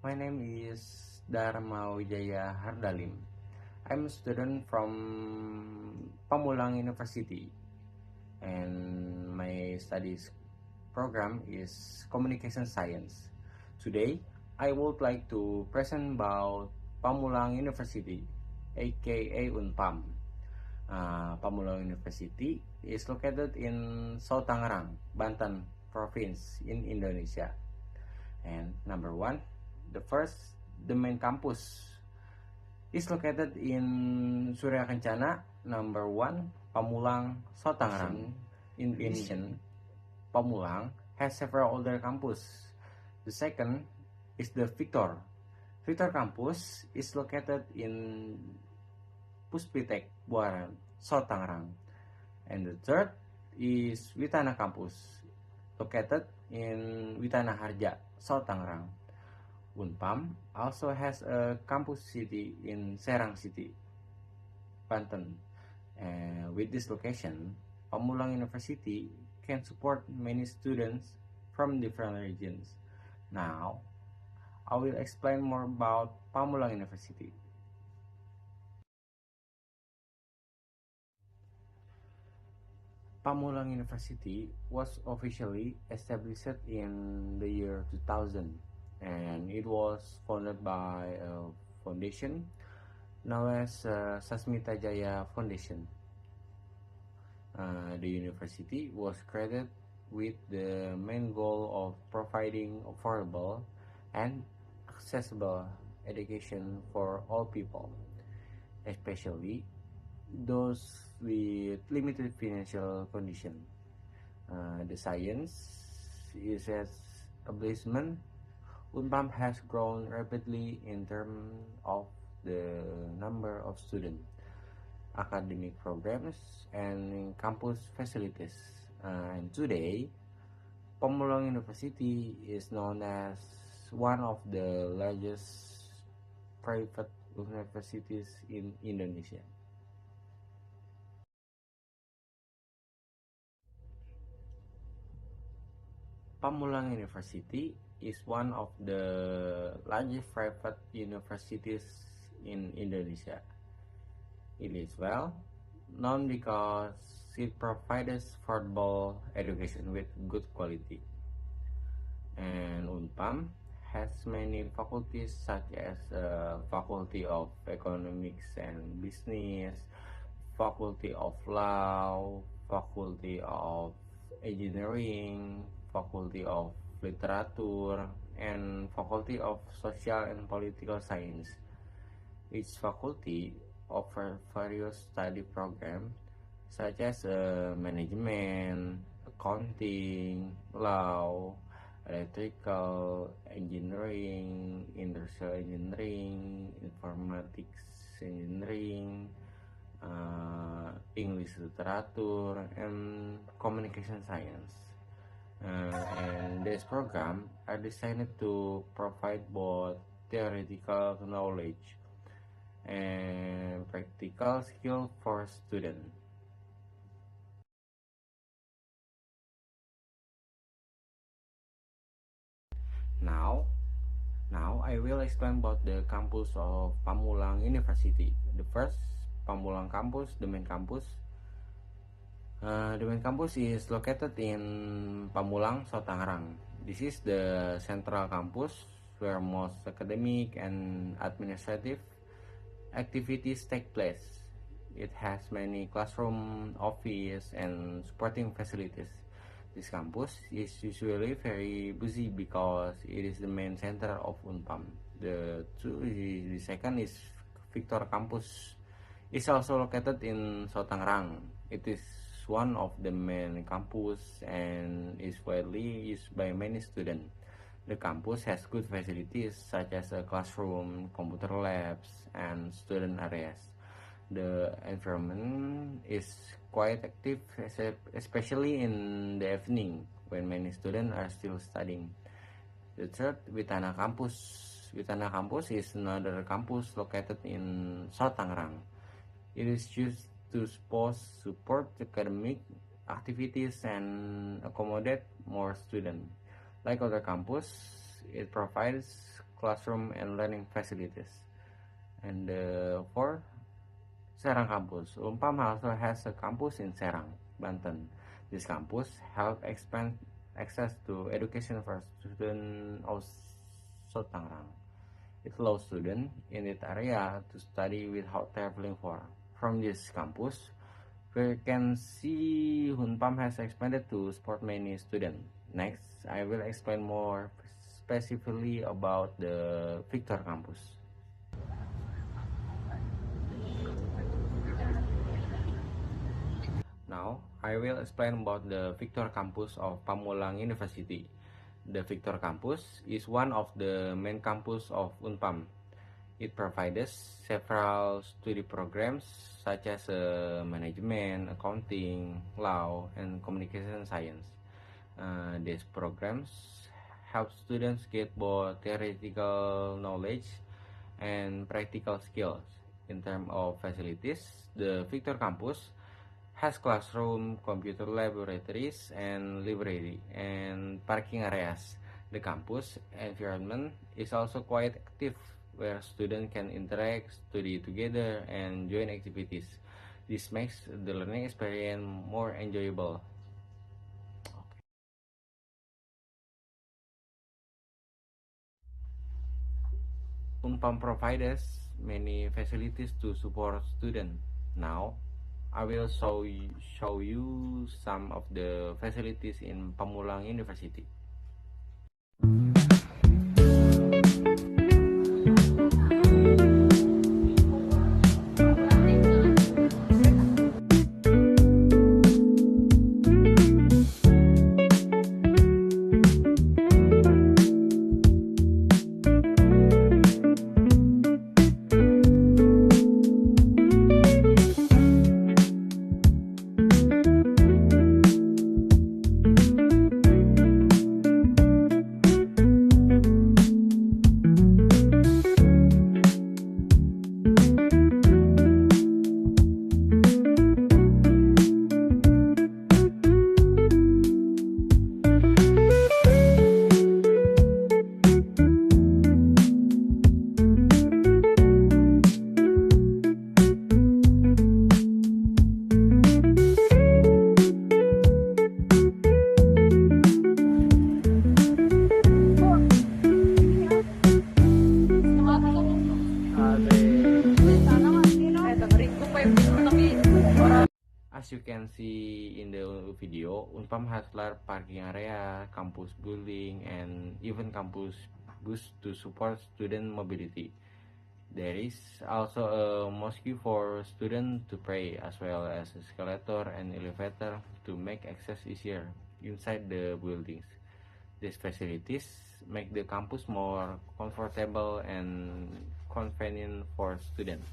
My name is Dharma Wijaya Hardalim. I'm a student from Pamulang University, and my studies program is Communication Science. Today, I would like to present about Pamulang University, aka Unpam. Pamulang University is located in South Tangerang, Banten Province in Indonesia. And number one, the main campus is located in Surya Kencana, number one, Pamulang, South Tangerang. In addition, Pamulang has several other campus. The second is the Victor. Victor campus is located in Puspitek, Buaran, South Tangerang. And the third is Witana campus, located in Witana Harja, South Tangerang. Unpam also has a campus city in Serang City, Banten. With this location, Pamulang University can support many students from different regions. Now, I will explain more about Pamulang University. Pamulang University was officially established in the year 2000, and it was founded by a foundation known as Sasmita Jaya Foundation. The university was created with the main goal of providing affordable and accessible education for all people, especially those with limited financial condition. The science is establishment. Unpam has grown rapidly in terms of the number of students, academic programs, and campus facilities. And today, Pamulang University is known as one of the largest private universities in Indonesia. Pamulang University is one of the largest private universities in Indonesia. It is well known because it provides affordable education with good quality. And Unpam has many faculties such as Faculty of Economics and Business, Faculty of Law, Faculty of Engineering, Faculty of Literature, and Faculty of Social and Political Science. Each faculty offers various study programs such as management, accounting, law, electrical engineering, industrial engineering, informatics engineering, English literature, and communication science. And these programs are designed to provide both theoretical knowledge and practical skill for students. Now, I will explain about the campus of Pamulang University. The first, Pamulang campus, the main campus. The main campus is located in Pamulang, South Tangerang. This is the central campus where most academic and administrative activities take place. It has many classroom, office, and supporting facilities. This campus is usually very busy because it is the main center of Unpam. The second is Victor campus. It's also located in South Tangerang. It is one of the main campus and is widely used by many students. The campus has good facilities such as a classroom, computer labs, and student areas. The environment is quite active, especially in the evening when many students are still studying. The third, Witana campus. Witana campus is another campus located in South Tangerang. It is used to support academic activities and accommodate more students. Like other campus, it provides classroom and learning facilities. And four, Serang Campus. Unpam also has a campus in Serang, Banten. This campus help expand access to education for students also Tangerang. It allows students in that area to study without traveling far. From this campus, we can see Unpam has expanded to support many students. Next, I will explain more specifically about the Victor campus. Now, I will explain about the Victor campus of Pamulang University. The Victor campus is one of the main campus of Unpam. It provides several study programs such as management, accounting, law, and communication science. These programs help students get both theoretical knowledge and practical skills. In terms of facilities, the Victor campus has classroom, computer laboratories, and library, and parking areas. The campus environment is also quite active, where students can interact, study together, and join activities. This makes the learning experience more enjoyable. Unpam provides many facilities to support students. Now, I will show you some of the facilities in Pamulang University. As you can see in the video, Unpam has large parking area, campus building, and even campus bus to support student mobility. There is also a mosque for students to pray, as well as escalator and elevator to make access easier inside the buildings. These facilities make the campus more comfortable and convenient for students.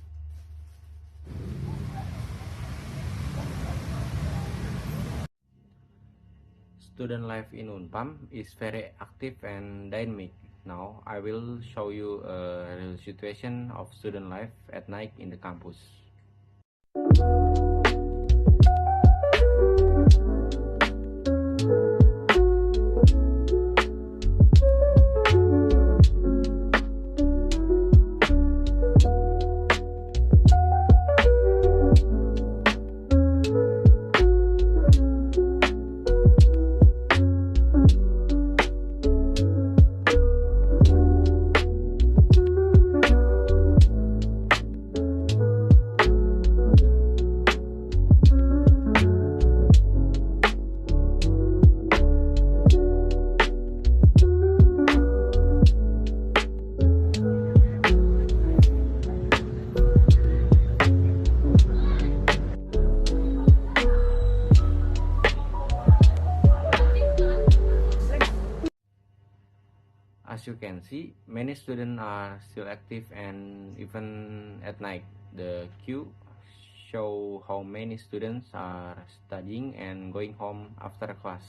Student life in Unpam is very active and dynamic. Now, I will show you a real situation of student life at night in the campus. As you can see, many students are still active and even at night. The queue show how many students are studying and going home after class.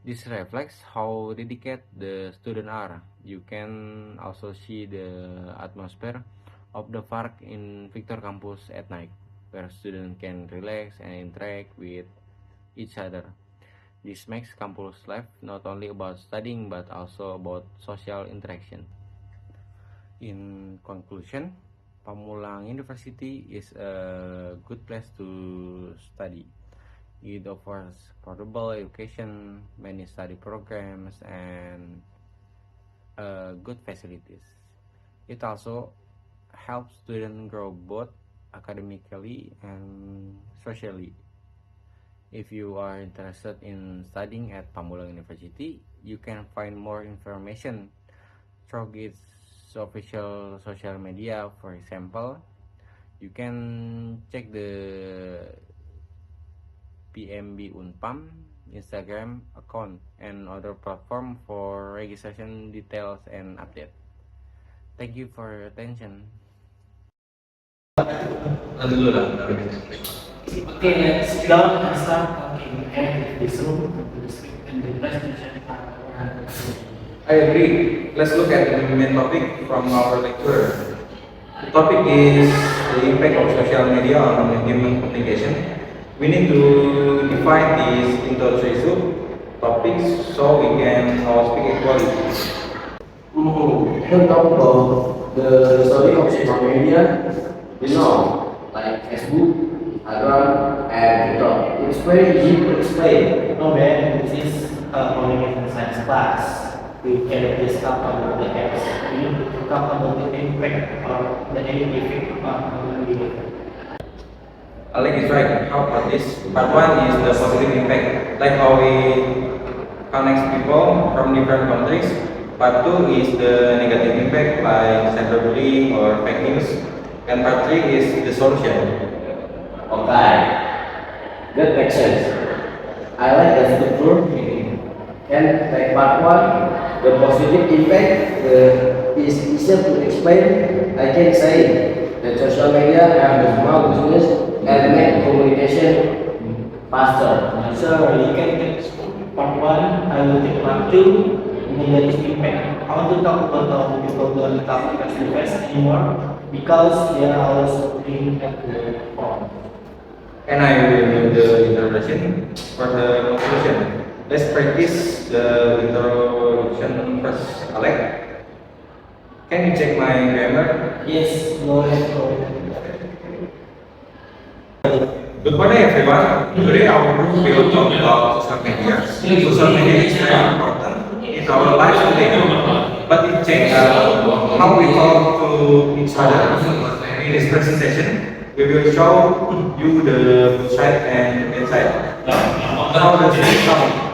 This reflects how dedicated the students are. You can also see the atmosphere of the park in Victor campus at night, where students can relax and interact with each other. This makes campus life not only about studying but also about social interaction. In conclusion, Pamulang University is a good place to study. It offers affordable education, many study programs, and good facilities. It also helps students grow both academically and socially. If you are interested in studying at Pamulang University, you can find more information through its official social media. For example, you can check the PMB Unpam Instagram account and other platform for registration details and update. Thank you for your attention. Dulu lah. Okay, let's go and start talking at this room and the presentation. I agree. Let's look at the main topic from our lecturer. The topic is the impact of social media on human communication. We need to define these into three topics so we can all speak equally. When talk about the study of social media, like Facebook, Instagram, and TikTok, it's very easy to explain. No, man, this is a communication science class. We can discuss about the apps. We need to talk about the impact or the effect on communication. Alex is right. How about this? Part one is the positive impact, like how we connect people from different countries. Part two is the negative impact, like cyberbullying or fake news. And part three is the solution. Okay, that makes sense. I like the structure. And like part one, the positive impact is easier to explain. I can say that social media have the small business and make communication faster. So you can take part one, I will take part two, negative impact. I want to talk about how people don't talk face to face anymore because they are always looking at the phone. And I will do the introduction for the conclusion. Let's practice the introduction first. Alex, can you check my grammar? Yes, go ahead. Good morning, everyone. Today our group will talk about social media. Social media is very important in our lives today, but it changes how we talk to each other. In this presentation, we will show you the good side and bad side. How does it sound?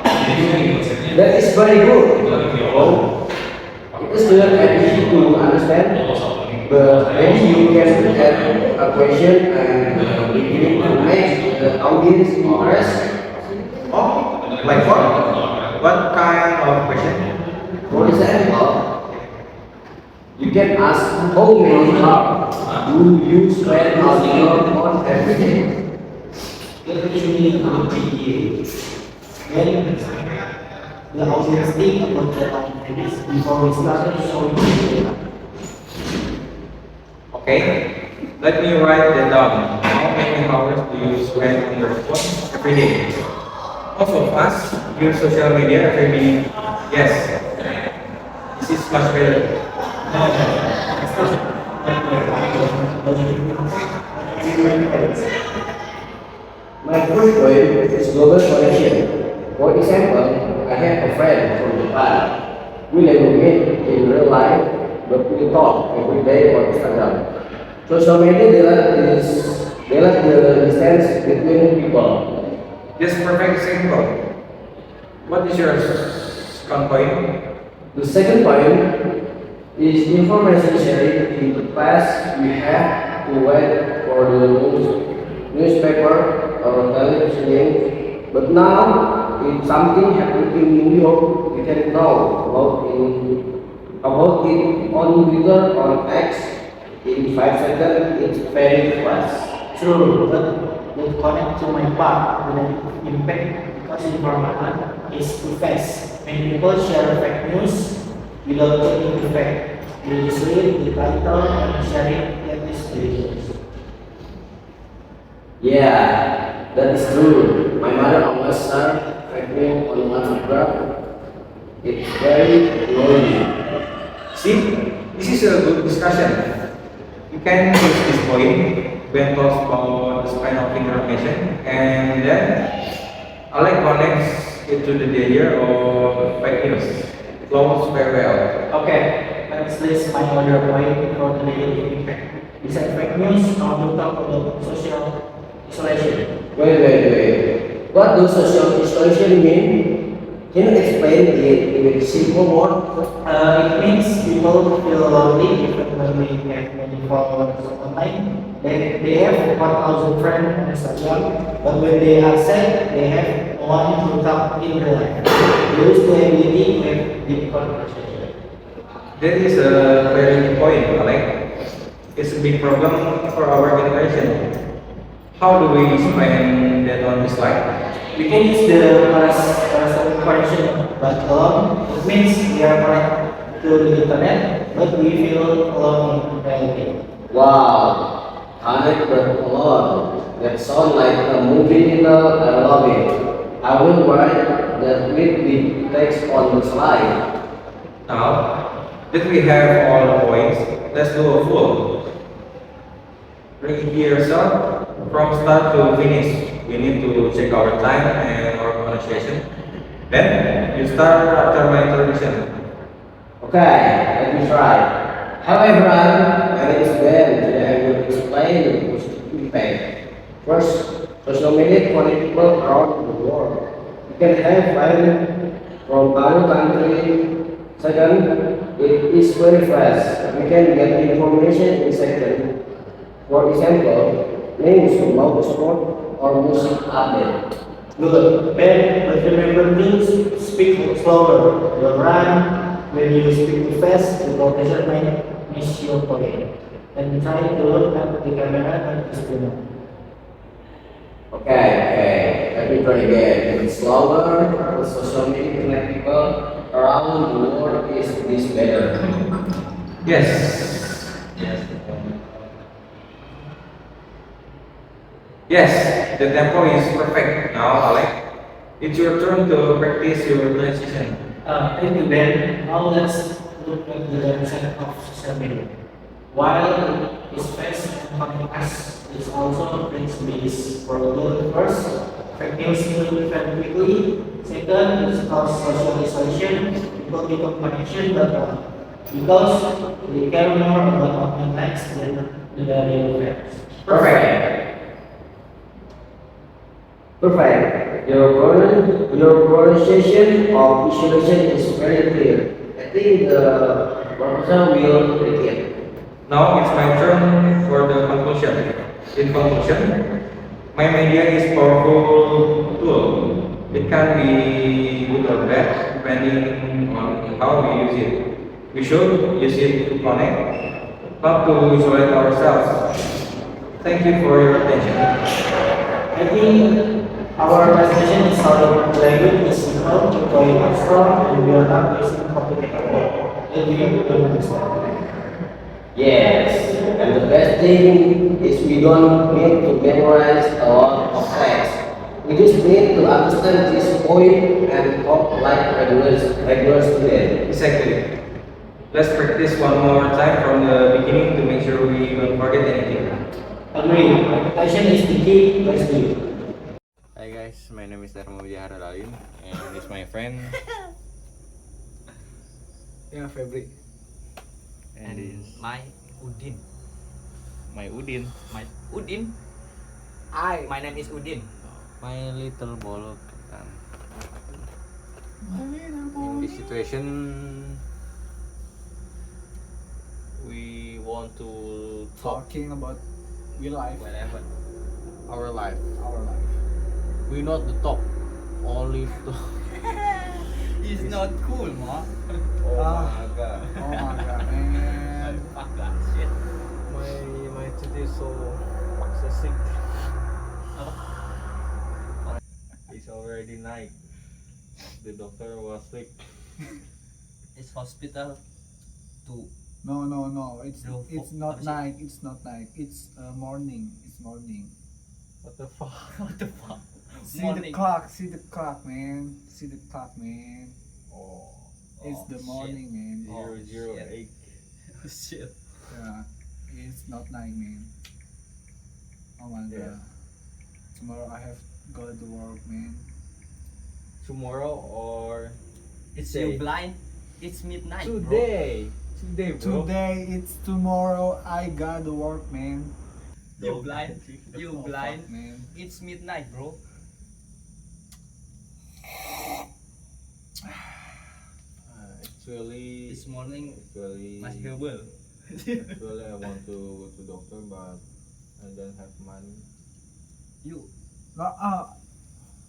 That is very good. It is still easy to understand, but maybe you can add a question and beginning to make the audience interest. Oh, like what? What kind of question? For example, you can ask how many hours do you spend on your phone every day? Actually, would be when the audience think about the activities before we start showing you. Okay, let me write that down. How many hours do you spend on your phone every day? Most of us use social media every minute. Yes, this is much better. My first point is global connection. For example, I have a friend from Japan. We never meet in real life, but we talk every day on Instagram. Social media delete the distance between people. Just perfect example. What is your second point? The second point is information sharing. In the past, we had to wait for the newspaper or television, but now if something happened in New York, we can know about it on Twitter or X in 5 seconds. It's very fast. True, but connect to my part with an impact because information is too fast. When people share fake news without checking the fact, they just read the title and share it at this stage. Yeah, that is true. My mother always started fake on WhatsApp. It's very annoying. See, This is a good discussion. You can use this point when talks about the span of information, and then Alex connects it to the data or fake news. Flows very well. Okay, let's list my other point for the negative impact. Besides fake news, I want to talk about social isolation. Wait. What does social isolation mean? Can you explain it in a simple word? It means people feel lonely even when they have many followers online. They have 1,000 friends on Instagram, but when they are sad, they have no one to talk in real life. They lose the ability to have deep conversation. That is a very good point, Alex. It's a big problem for our generation. How do we explain that on this slide? We can use the parasocial question, but alone. It means we are connected to the internet, but we feel alone in reality. Wow, connect but alone. That sounds like a movie title. I love it. I will write that with the text on the slide. Now that we have all the points, let's do a full. Bring yourself from start to finish. We need to check our time and our pronunciation. Then you start after my introduction. Okay, let me try. Hello everyone, my name is Ben. Today I will explain the positive impact. First, social media connect people around the world. You can have friends from our country. Second, it is very fast. We can get information in seconds. For example, news about sport or music update. Good. Ben, but remember to speak slower. Don't run. When you speak too fast, the professor might miss your point. And try to look at the camera and the screen. Okay. Let me try again. It's slower. The social media connect people around the world is this better. Yes, the tempo is perfect. Now, Alex, it's your turn to practice your transition. Thank you, Ben. Now let's look at the downside of social media. While it is fast and fast, it also brings these problems. First, fake news spread very quickly. Second, it causes social isolation. People become connection, but because they care more about online likes than the real friends. Perfect. Your pronunciation of isolation is very clear. I think the professor will repeat. Now it's my turn for the conclusion. In conclusion, my media is powerful tool. It can be good or bad depending on how we use it. We should use it to connect, not to isolate ourselves. Thank you for your attention. I think our presentation is solid language is simple, deploying abstract, and we are not using complicated code. And we will understand. Yes, and the best thing is we don't need to memorize a lot of text. We just need to understand this point and talk like regular student. Exactly. Let's practice one more time from the beginning to make sure we don't forget anything. Agree. Repetition is the key. Let's do it. Hi guys, my name is Dharma Wijahara Dalim and this is my friend Yeah, Febri. and this is My Udin. my Udin, My name is Udin. my little bolok. In this situation, we want to talk Talking about real life. whatever our life. Our life. We not the talk, only to. It's not cool, ma. Oh Ah. my god. Oh my god, man. Fuck that shit. My tooth is so sick. It's already night. The doctor was sick. It's hospital too. No. It's No, not apa sih? night. It's not night. It's morning. It's morning. What the fuck? What the fuck? See Morning. the clock. See the clock, man. See the clock, man. Oh, It's the shit. morning, man. 008. Shit. Yeah, it's not nice, man. Oh my Yeah. god. Tomorrow I have go to work, man. Tomorrow or It's Day. you blind. It's midnight, bro. today? Today, bro. Today it's tomorrow I got to work, man. You blind. You Oh, blind. fuck, man. It's midnight, bro. Actually, This morning actually, masih hebel. actually, I want to go to doctor, but I don't have money. You. No,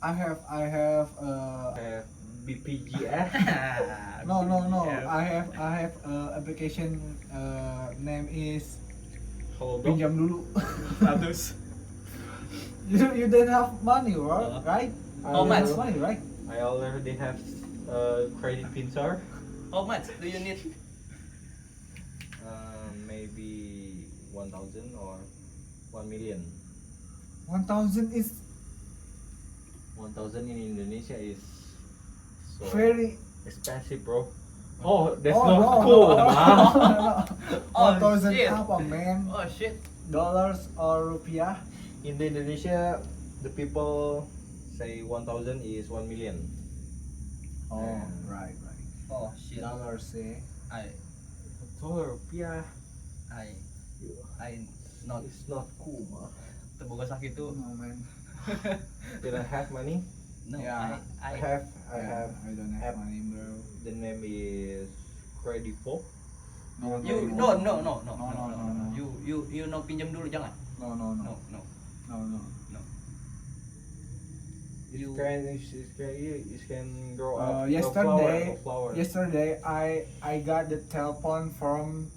I have I have BPJS. no. I have application name is Hold on. pinjam dulu. Status. You don't have money, right? How You much? don't have money, right? I already have credit pincer. How much do you need? Maybe 1,000 or 1 million. 1,000 is 1,000 in Indonesia is so very. expensive, bro. Oh, that's Oh, not no, cool, no, man. Oh, 1,000 shit. apa, man? Oh shit. Dollars or rupiah? In the Indonesia, the people say 1,000 is 1 million. Oh, Yeah. right. Oh shit. Dollars, eh? Dollar rupiah. I not It's not cool, man. terbuka sakit tuh. No, man. Did I have money? No, Yeah. I I have. I don't have app. money, bro. The name is Credivo. No, you no. no. No. You no pinjam dulu jangan. No. It You- can grow up. Yesterday, grow flower. yesterday I got the telephone from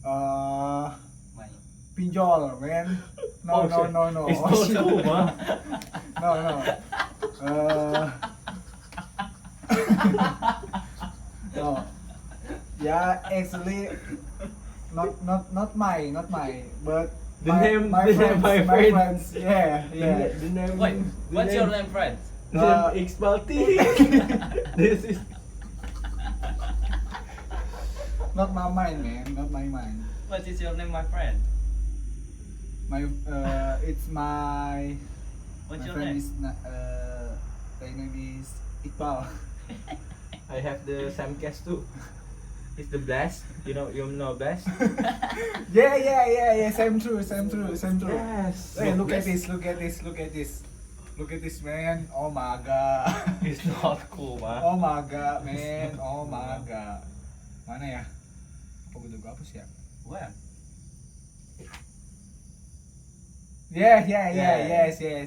My. pinjol, man. Oh, shit. No. It's Oh, not shit. cool, man. No. No. Yeah, actually, not my, but The my, name- my the name friends, my my friend. friends. Yeah. The name. Wait, the what's your name? name, friend? The name Iqbal TV. This is. Not my mind, man. Not my mind. What is your name, my friend? My it's my. What's my your friend name? is their name is Iqbal. I have the same case too. It's the blast. You know blast. Yeah. Same true. Yes. Hey, look at this, man. Oh my god. It's not cool, man. Oh my god, man. Oh my god. Mana ya? Apa gue apa sih ya? Where? Yes.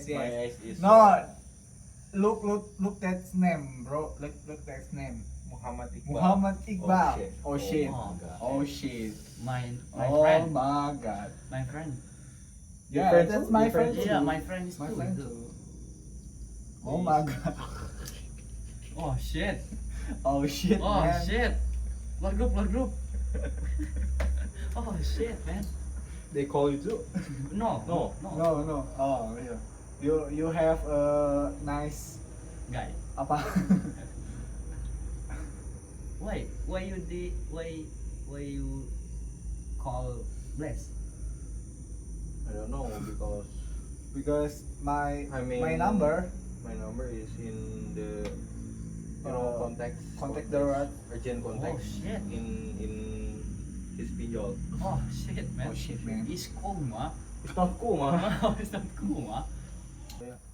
My eyes is No. Look that name, bro. Look that name. Muhammad Iqbal. Muhammad Iqbal. Oh, Oh shit. Oh, God. Oh shit. My Oh friend. my god. My friend. Your Yeah, friend that's too? my Your friend friend. Yeah, too. my friend is My too. friend too. Oh my god. Oh shit. Oh shit, Oh man. shit. Blood group. Oh shit, man. They call you too. No. No. No. Oh yeah. You have a nice Guy. apa? Why you call Bless? I don't know because Because my I mean- my number my number is in the contact the right. urgent contact Oh shit. in his pinjol. Oh shit, man. Oh shit, man. It's cool, ma. It's not cool, man. It's not cool, ma.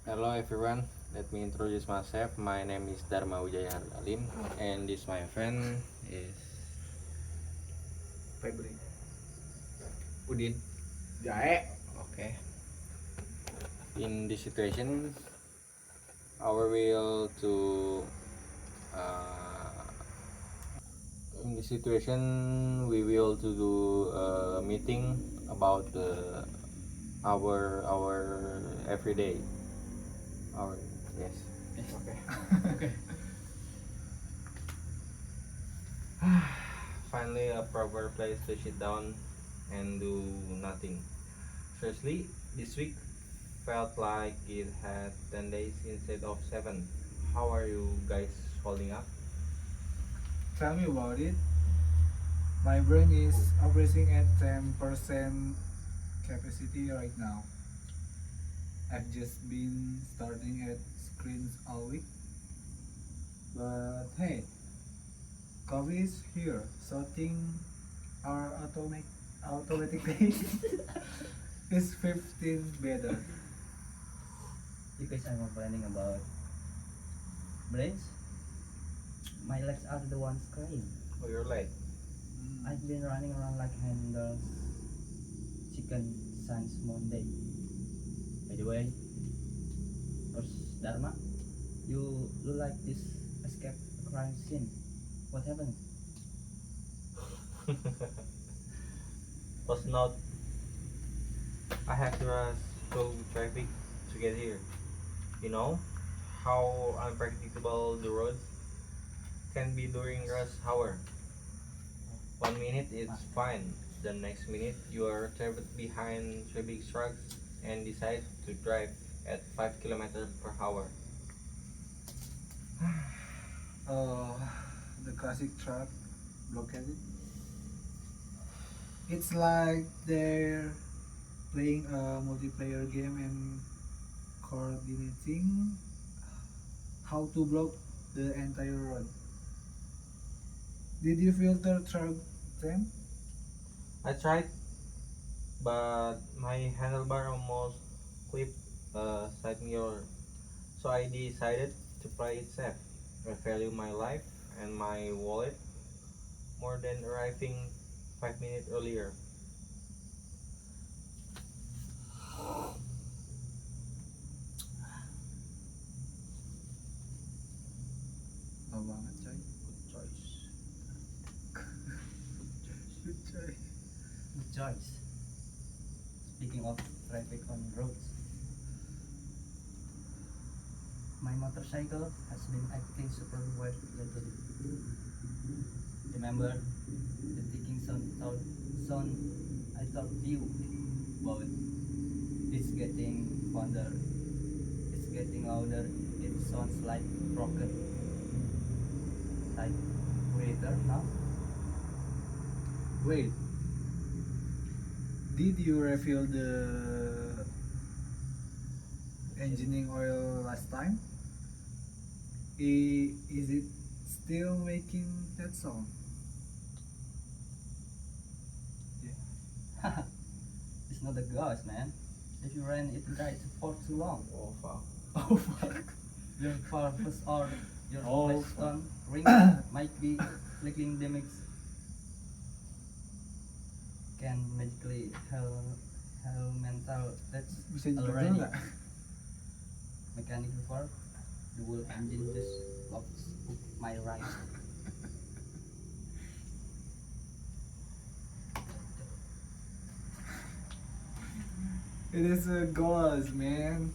Hello everyone, let me introduce myself. My name is Dharma Wijaya Hardalim, and this my friend is Febri. Udin. Jae. Okay. In this situation, our will to in this situation we will to do a meeting about our everyday. Our yes. Okay. Finally, a proper place to sit down and do nothing. Seriously, this week felt like it had 10 days instead of 7. How are you guys holding up? Tell me about it. My brain is operating at 10% capacity right now. I've just been starting at screens all week. But hey, coffee is here, sorting our automatically is 15 better. You guys are complaining about brains. My legs are the ones crying. Oh, you're late. I've been running around like handles chicken since Monday. By the way, Coach Dharma, you look like this escape crime scene. What happened? Was not. I have to rush through traffic to get here. You know how unpredictable the roads can be during rush hour. 1 minute it's fine. The next minute you are trapped behind three big trucks and decide to drive at 5 kilometers per hour. The classic truck blockade. It's like they're playing a multiplayer game and coordinating how to block the entire road. Did you filter through them? I tried, but my handlebar almost clipped a side mirror, so I decided to play it safe. I value my life and my wallet more than arriving 5 minutes earlier. Oh banget coy. Good choice. Good coy. Good choice. Speaking of traffic on roads, my motorcycle has been acting super weird lately. Remember the ticking sound I told you about? It's getting fonder. It's getting louder. It sounds like broken. Like waiter now. Wait. Did you refill the engineering oil last time? Is it still making that sound? It's not a ghost, man. If you ran it right for too long, Oh fuck. Oh fuck. your purpose or your Oh, flashstone ring might be flickering the mix. Can magically hell mental. That's Bisa juga already nggak? mechanical work. The whole engine just locks my right. It is a ghost, man.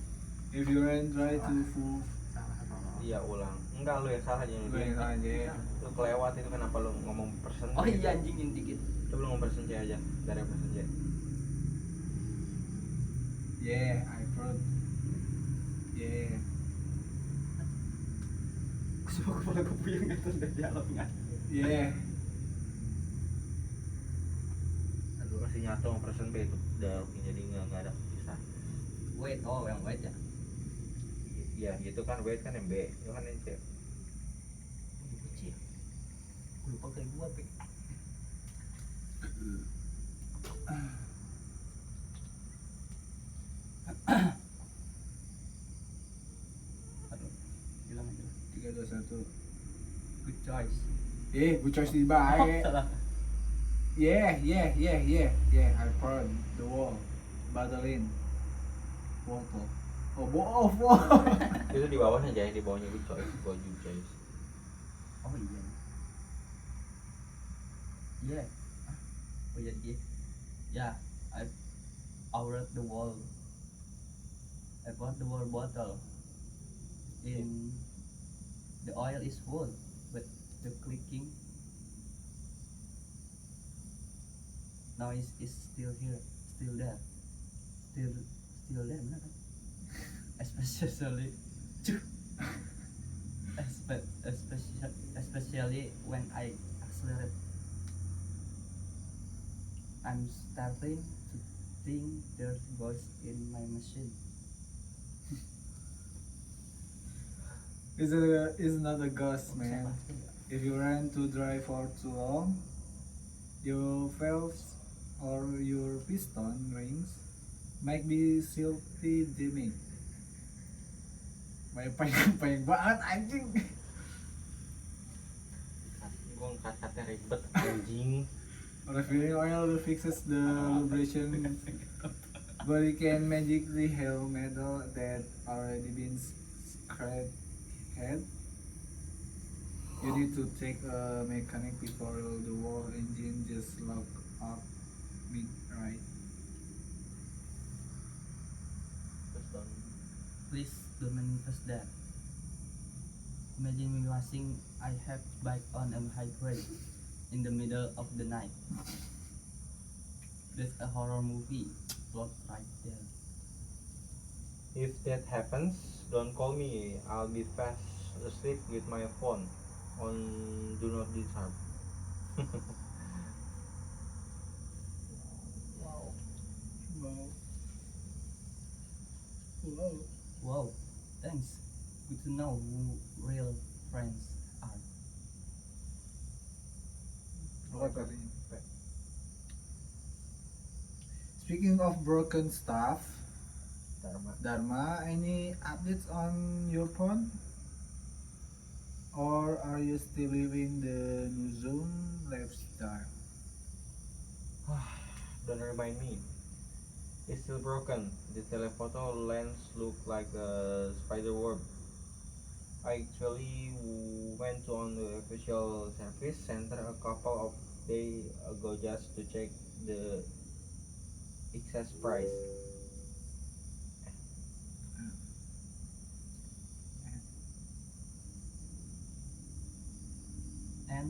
If you ran right to full, Iya ulang. Enggak, lu yang salah jadi. lu yang salah aja. Lu kelewat itu, kenapa lu ngomong persen? Oh iya anjingin dikit. Coba lu ngomong persen C aja. Dari persen C. Yeah, I heard. Yeah. Semua kepala gue puyeng itu udah dialognya. Yeah. Lu kasih nyatu sama persen B itu. Udah jadi nggak ada kisah. Wait, oh yang wait ya. Iya, gitu kan weight kan yang B, itu kan yang C. Kecil. Gue lupa kayak gua, Pe. Aduh, bilang aja lah. 3, 2, 1. Good choice. Good choice di Oh, baik. salah. Yeah, I heard the wall. Battling. Water. Oh, bof. Itu di bawahnya aja, di bawahnya good choice, good choice. Oh iya. Iya. Hah? Oh iya iya. Ya, I outed the wall. I bought the wall bottle. The oil is full, but the clicking noise is still here, still there, still there, benar kan? Especially, especially when I accelerate. I'm starting to think there's ghost in my machine. It's not a ghost, man. If you run to drive for too long, your valves or your piston rings might be silty dimming. Banyak banget anjing. Gue ngkat-katnya ribet anjing. Refining oil fixes the vibration, but it can magically heal metal that already been scratched. You need to take a mechanic before the whole engine just lock up mid right. Please don't manifest that. Imagine me washing I have bike on a highway in the middle of the night. That's a horror movie plot right there. If that happens, don't call me. I'll be fast asleep with my phone on do not disturb. Wow. Wow, thanks. Good to know who real friends are. What artinya? Speaking of broken stuff, Dharma, any updates on your phone? Or are you still living the new Zoom lifestyle? Don't remind me. It's still broken. The telephoto lens looked like a spider web. I actually went on the official service center a couple of days ago just to check the excess price. And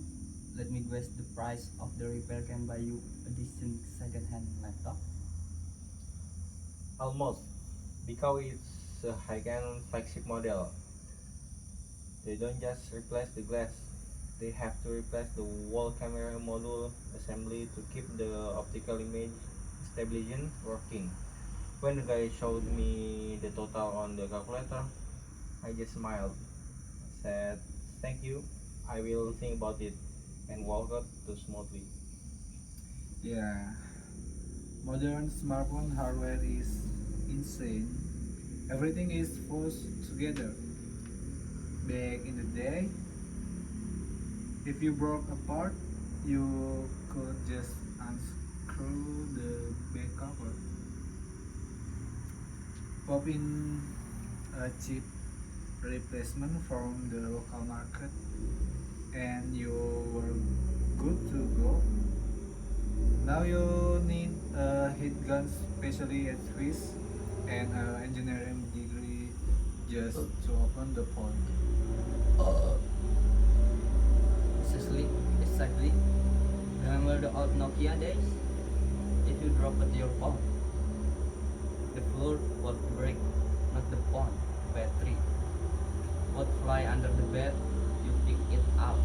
let me guess, the price of the repair can buy you a decent second-hand laptop. Almost, because it's a high-end flagship model. They don't just replace the glass, they have to replace the wall camera module assembly to keep the optical image stabilization working. When the guy showed me the total on the calculator, I just smiled. Said, "Thank you, I will think about it," and walked out too smoothly. Yeah, modern smartphone hardware is insane. Everything is forced together. Back in the day, if you broke a part, you could just unscrew the back cover, pop in a cheap replacement from the local market, and you were good to go. Now you need a heat gun specially at Swiss and an engineering degree just to open the phone. Exactly. Remember the old Nokia days? If you drop at your phone, the floor would break, not the phone, battery. Would fly under the bed, you pick it up,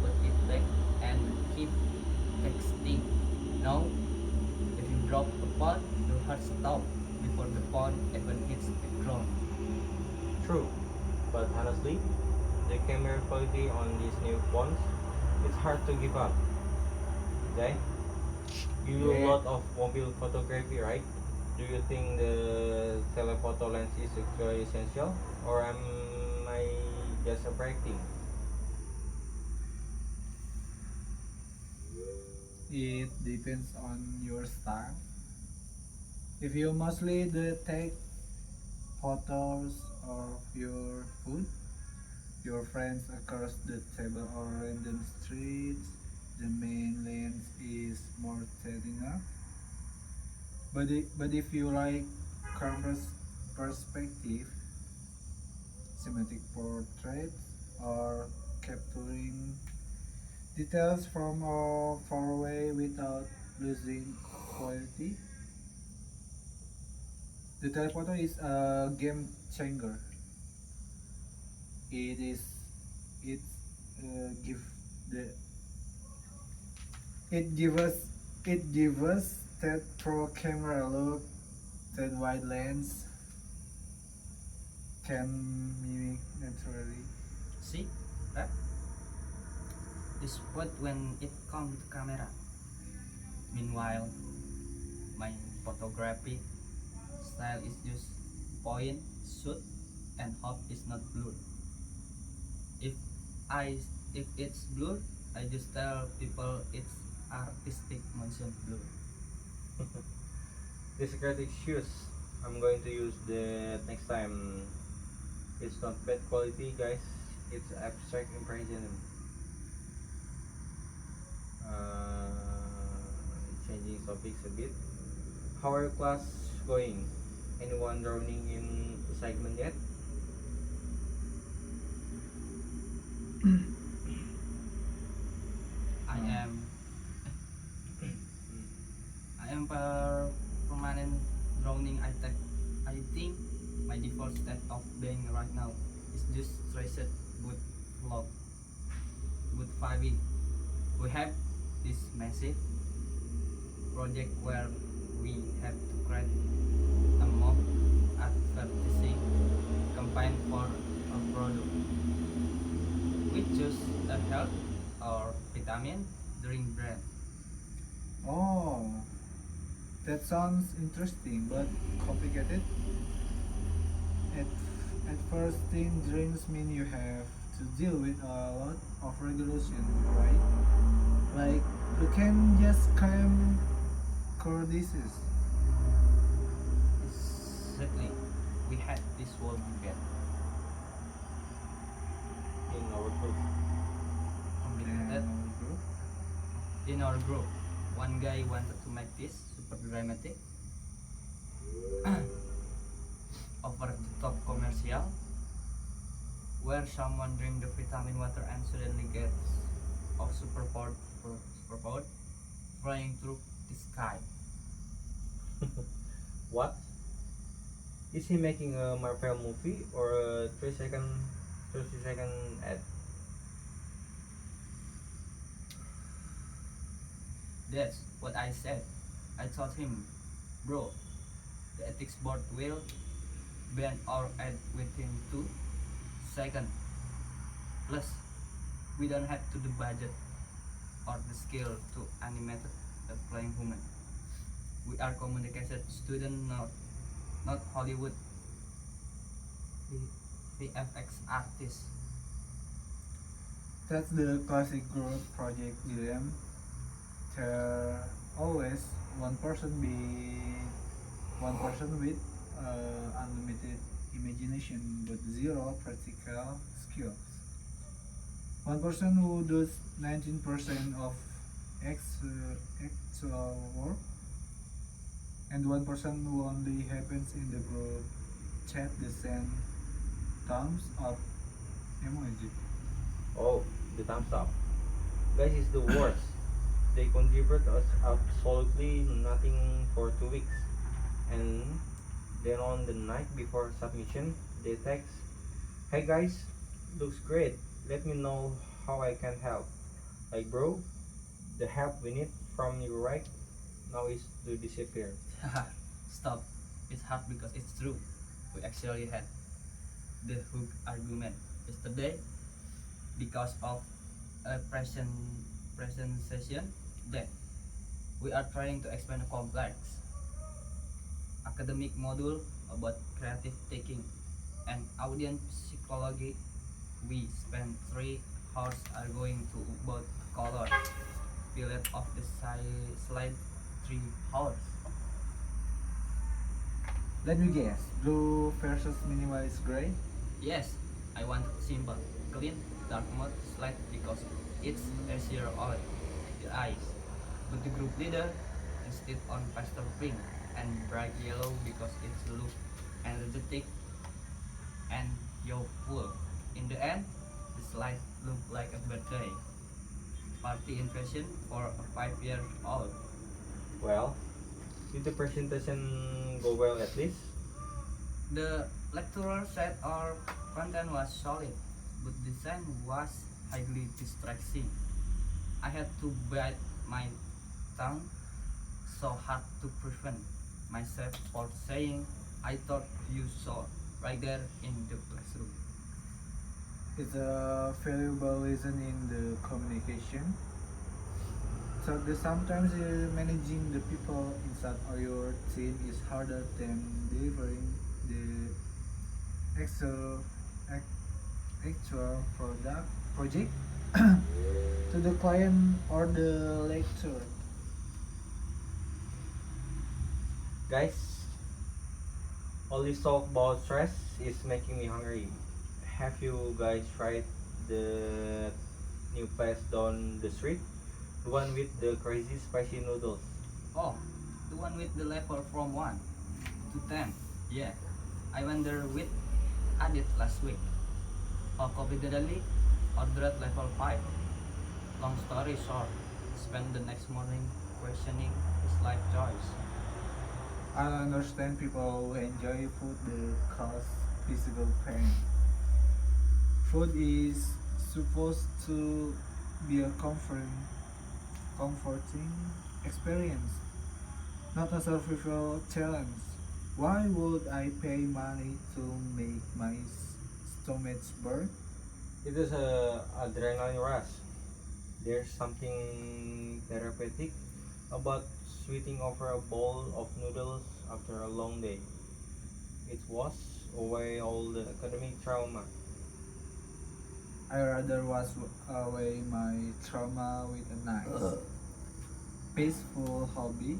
put it back, and keep texting. Now, if you drop a phone, your heart stops before the phone even hits the ground. True, but honestly, the camera quality on these new phones, it's hard to give up. Jay, you do a Yeah. lot of mobile photography, right? Do you think the telephoto lens is actually essential, or am I just overacting? It depends on your style. If you mostly take photos of your food, your friends across the table or random streets, the main lens is more enough. But if you like camera perspective, cinematic portraits, or capturing details from far away without losing quality, the telephoto is a game changer. It is it give the it give us It gives us that pro camera look, that wide lens can mimic naturally. See, that is what when it comes to camera. Meanwhile, my photography style is just point, shoot, and hope it's not blurred. If I if it's blurred, I just tell people it's artistic motion blur. The secret issues I'm going to use the next time. It's not bad quality, guys. It's abstract impressionism. Changing topics a bit. How are your class going? Anyone drowning in segment yet? I am I am permanent drowning. I think my default state of being right now is just stressed but flow but vibing. We have this massive project where we have to create a mock advertising campaign for a product. We choose a health or vitamin drink brand. Oh, that sounds interesting but complicated. At, at first, team drinks mean you have to deal with a lot of regulation, right? Like, you can just claim core disease. Exactly. We had this whole debate In our group. complicated in our group. One guy wanted to make this super dramatic, over the top commercial, where someone drink the vitamin water and suddenly gets of superpower flying through the sky. What? Is he making a Marvel movie or a 30-second ad? That's what I said. I told him, bro, the ethics board will ban our ad within 2 seconds. Plus, we don't have to the budget or the skill to animate a flying human. We are communication student, not Hollywood VFX artists. That's the classic group project dilemma. There always one person with unlimited imagination but zero practical skills. One person who does 19% of actual work, and one person who only happens in the group chat the same thumbs up emoji. Oh, the thumbs up. Guys is the worst. They contribute us absolutely nothing for 2 weeks. And then on the night before submission, they text, "Hey guys, looks great. Let me know how I can help." Like, bro, the help we need from you right now is to disappear. Stop. It's hard because it's true. We actually had the hook argument yesterday because of a presentation that we are trying to explain a complex academic module about creative thinking and audience psychology. We spent 3 hours arguing to about color palette of the slide. 3 hours. Let me guess, blue versus minimalist gray? Yes, I want simple, clean, dark mode slide because it's easier on the eyes. But the group leader instead on pastel pink and bright yellow because it's look energetic and youthful. In the end, the slide looked like a birthday party invitation for a 5-year-old. Well, did the presentation go well at least? The lecturer said our content was solid, but design was highly distracting. I had to bite my tongue so hard to prevent myself for saying I thought you saw right there in the classroom. It's a valuable lesson in the communication. So sometimes managing the people inside of your team is harder than delivering the actual actual project to the client or the lecturer. Guys, all this talk about stress is making me hungry. Have you guys tried the new place down the street? The one with the crazy spicy noodles. Oh, the one with the level from 1 to 10. Yeah, I went there with Adit last week. Confidently ordered level 5. Long story short, spent the next morning questioning his life choice. I understand people who enjoy food that cause physical pain. Food is supposed to be a comforting experience, not a survival challenge. Why would I pay money to make my stomach burn? It is a adrenaline rush. There's something therapeutic about sweating over a bowl of noodles after a long day. It washes away all the academic trauma. I rather wash away my trauma with a nice, peaceful hobby,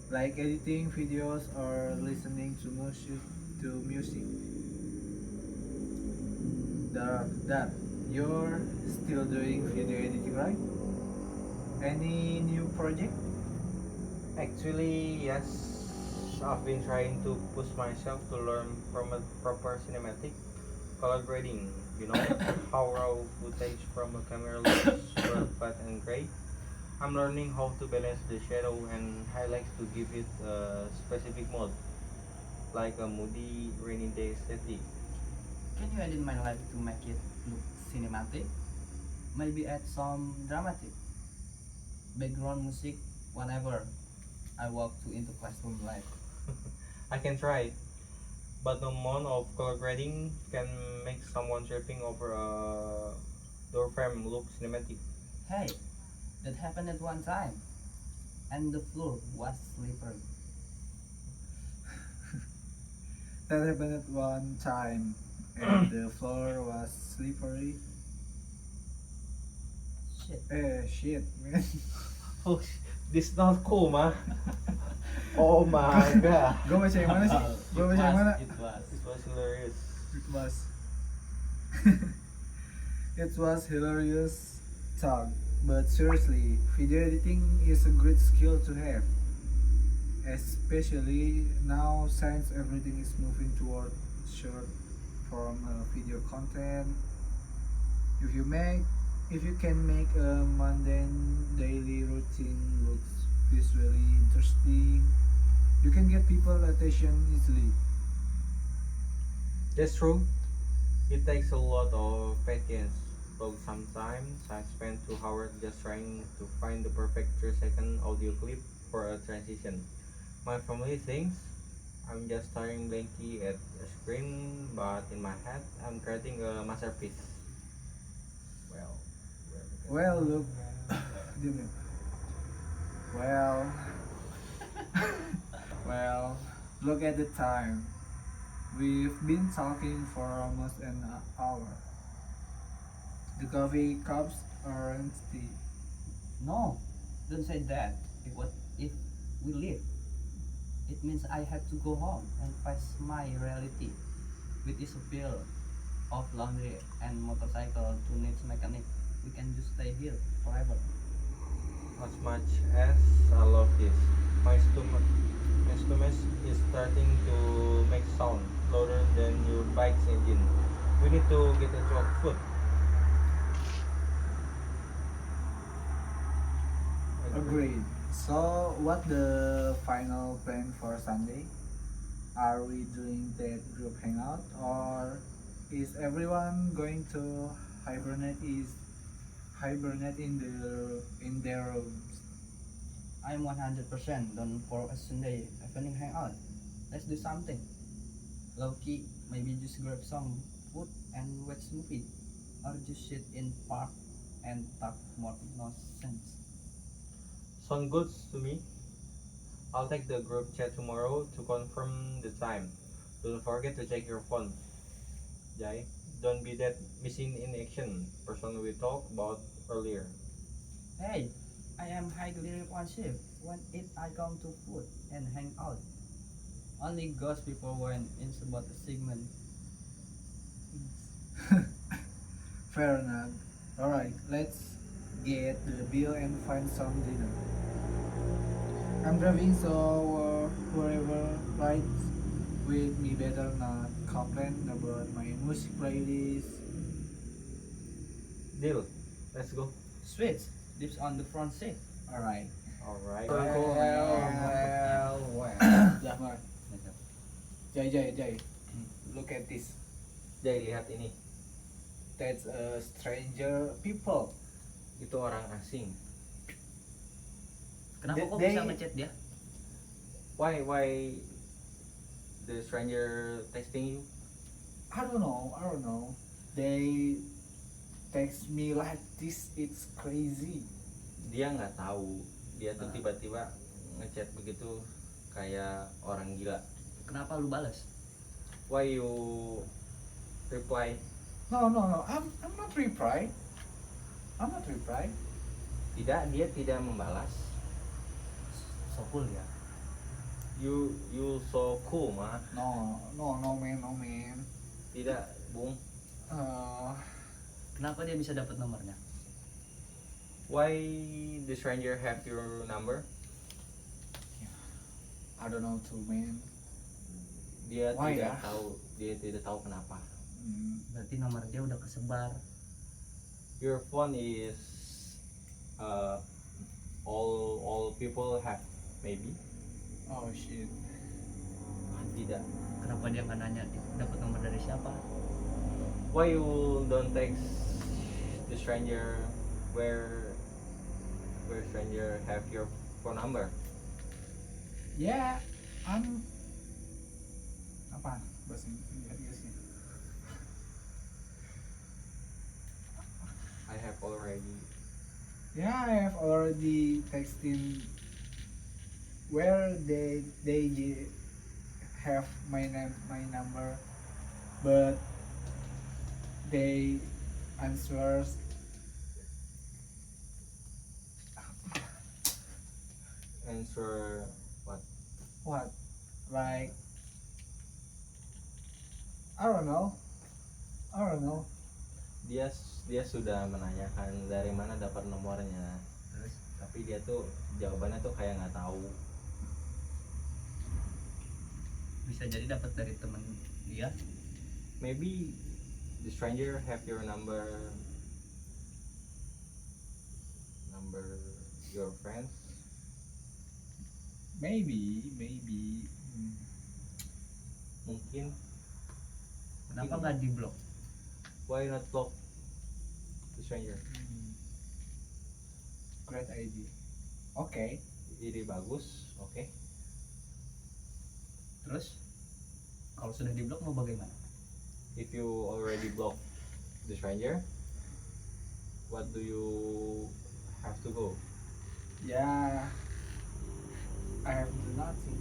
like editing videos or listening to music. To music. That you're still doing video editing, right? Any new project? Actually, yes, I've been trying to push myself to learn from a proper cinematic color grading. You know, how raw footage from a camera looks super flat and gray. I'm learning how to balance the shadow and highlights to give it a specific mode, like a moody rainy day aesthetic. Can you edit my life to make it look cinematic? Maybe add some dramatic background music whenever I walk to into classroom life. I can try, but no amount of color grading can make someone tripping over a door frame look cinematic. Hey, that happened at one time, and the floor was slippery. That happened at one time, and the floor was slippery. Shit. Shit, man. Oh, this not cool, man. Oh my god. Gue baca yang mana sih? Gue baca yang mana? It was. This was hilarious. It was. It was hilarious talk, but seriously, video editing is a great skill to have. Especially now, since everything is moving toward short form video content. If you make, if you can make a mundane daily routine looks visually interesting, you can get people attention easily. That's true. It takes a lot of patience. Though sometimes I spend 2 hours just trying to find the perfect 3-second audio clip for a transition. My family thinks I'm just staring blankly at a screen, but in my head, I'm creating a masterpiece. Well, Well, look, Diam, Diam. Well, well, look at the time. We've been talking for almost an hour. The coffee cups are empty. No, don't say that. If we leave, it means I have to go home and face my reality, which is a bill of laundry and motorcycle to needs mechanic. We can just stay here forever. as much as I love this, my stomach is starting to make sound louder than your bike's engine. We need to get a of food. Agreed. So, what the final plan for Sunday? Are we doing that group hangout, or is everyone going to hibernate in their rooms? I'm 100% down for a Sunday evening hangout. Let's do something. Low key, maybe just grab some food and watch movie, or just sit in park and talk more nonsense. Sound good to me. I'll take the group chat tomorrow to confirm the time. Don't forget to check your phone. Jai, don't be that missing in action person we talked about earlier. Hey, I am highly responsive when I come to food and hang out. Only goes before when it's about a segment. Fair enough. Alright, let's get the bill and find some dinner. I'm driving, so whoever rides with me better not complain about my music playlist. Deal. Let's go. Sweet, dips on the front seat. Alright. Alright. Jamar. Jai. Look at this. Jai, lihat ini. That's a stranger people. Itu orang asing. Kenapa kok They- bisa ngechat dia? Why the stranger texting you? I don't know. They text me like this. It's crazy. Dia nggak tahu. Dia tuh Ah. tiba-tiba ngechat begitu kayak orang gila. Kenapa lu balas? Why you reply? No. I'm not reply. Tidak, dia tidak membalas. So cool ya. You so cool, mah. No, man. Tidak, Bung. Kenapa dia bisa dapat nomornya? Why the stranger have your number? I don't know too, man. Dia Why tidak ya? tahu. Dia tidak tahu kenapa. Berarti nomor dia udah kesebar. Your phone is all people have, maybe. Oh shit. Tidak. Kenapa dia nggak nanya dapat nomor dari siapa? Why you don't text the stranger where stranger have your phone number? Yeah, I'm apa bahasa Inggrisnya? I have already. Yeah, I have already texted where they have my number, but they answers Answer what? what, like I don't know. Dia sudah menanyakan dari mana dapat nomornya. Terus Tapi dia tuh jawabannya tuh kayak nggak tahu. bisa jadi dapat dari temen dia. Maybe the stranger have your number your friends. Maybe. Mungkin. Kenapa nggak di blok? Why not block the stranger? Great idea. Okay. Ide bagus. Oke. Terus kalau sudah di blok mau bagaimana? If you already block the stranger, what do you have to go? Yeah, I have to do nothing.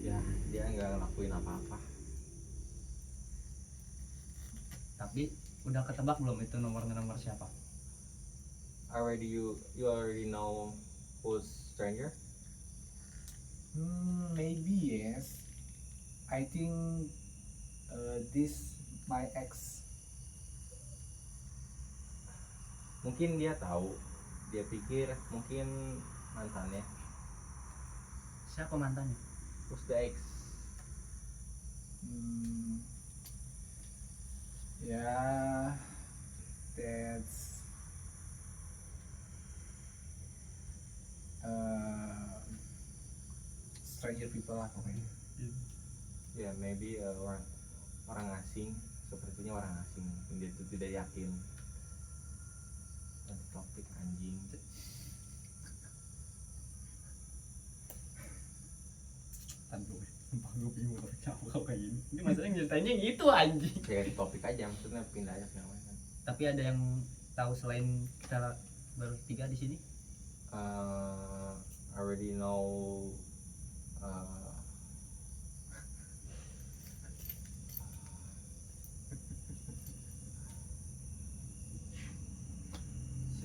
Ya, dia nggak ngelakuin apa-apa. Tapi udah ketebak belum itu nomor siapa? You already know who's stranger? Maybe yes. I think this my ex. Mungkin dia tahu. Dia pikir mungkin mantannya. Siapa mantannya? Who's the ex? Yeah, that's stranger people lah pokoknya. Ya, maybe orang asing. Sepertinya orang asing. Dia itu tidak yakin. Nanti topik anjing. gue bingung topiknya apa kalau kayak gini. Ini maksudnya nyeritainnya yang itu anjing. Kayak topik aja, maksudnya pindah aja ke yang lain. Tapi ada yang tahu selain kita bertiga di sini? I already know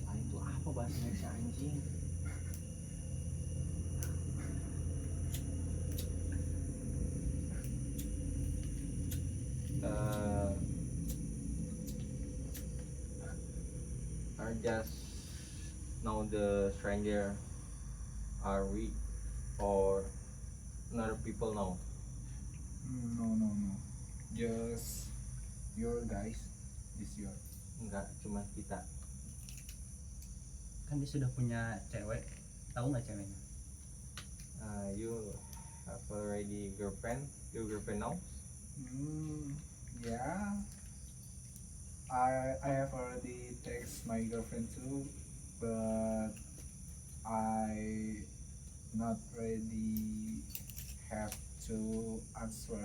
selain itu apa bahasanya si anjing? I just know the stranger are we or another people know. No. Just your guys. Is your. Enggak, cuma kita. Kan dia sudah punya cewek. Tahu nggak ceweknya? You have already girlfriend? Your girlfriend knows? Yeah. I have already text my girlfriend too, but I not ready have to answer.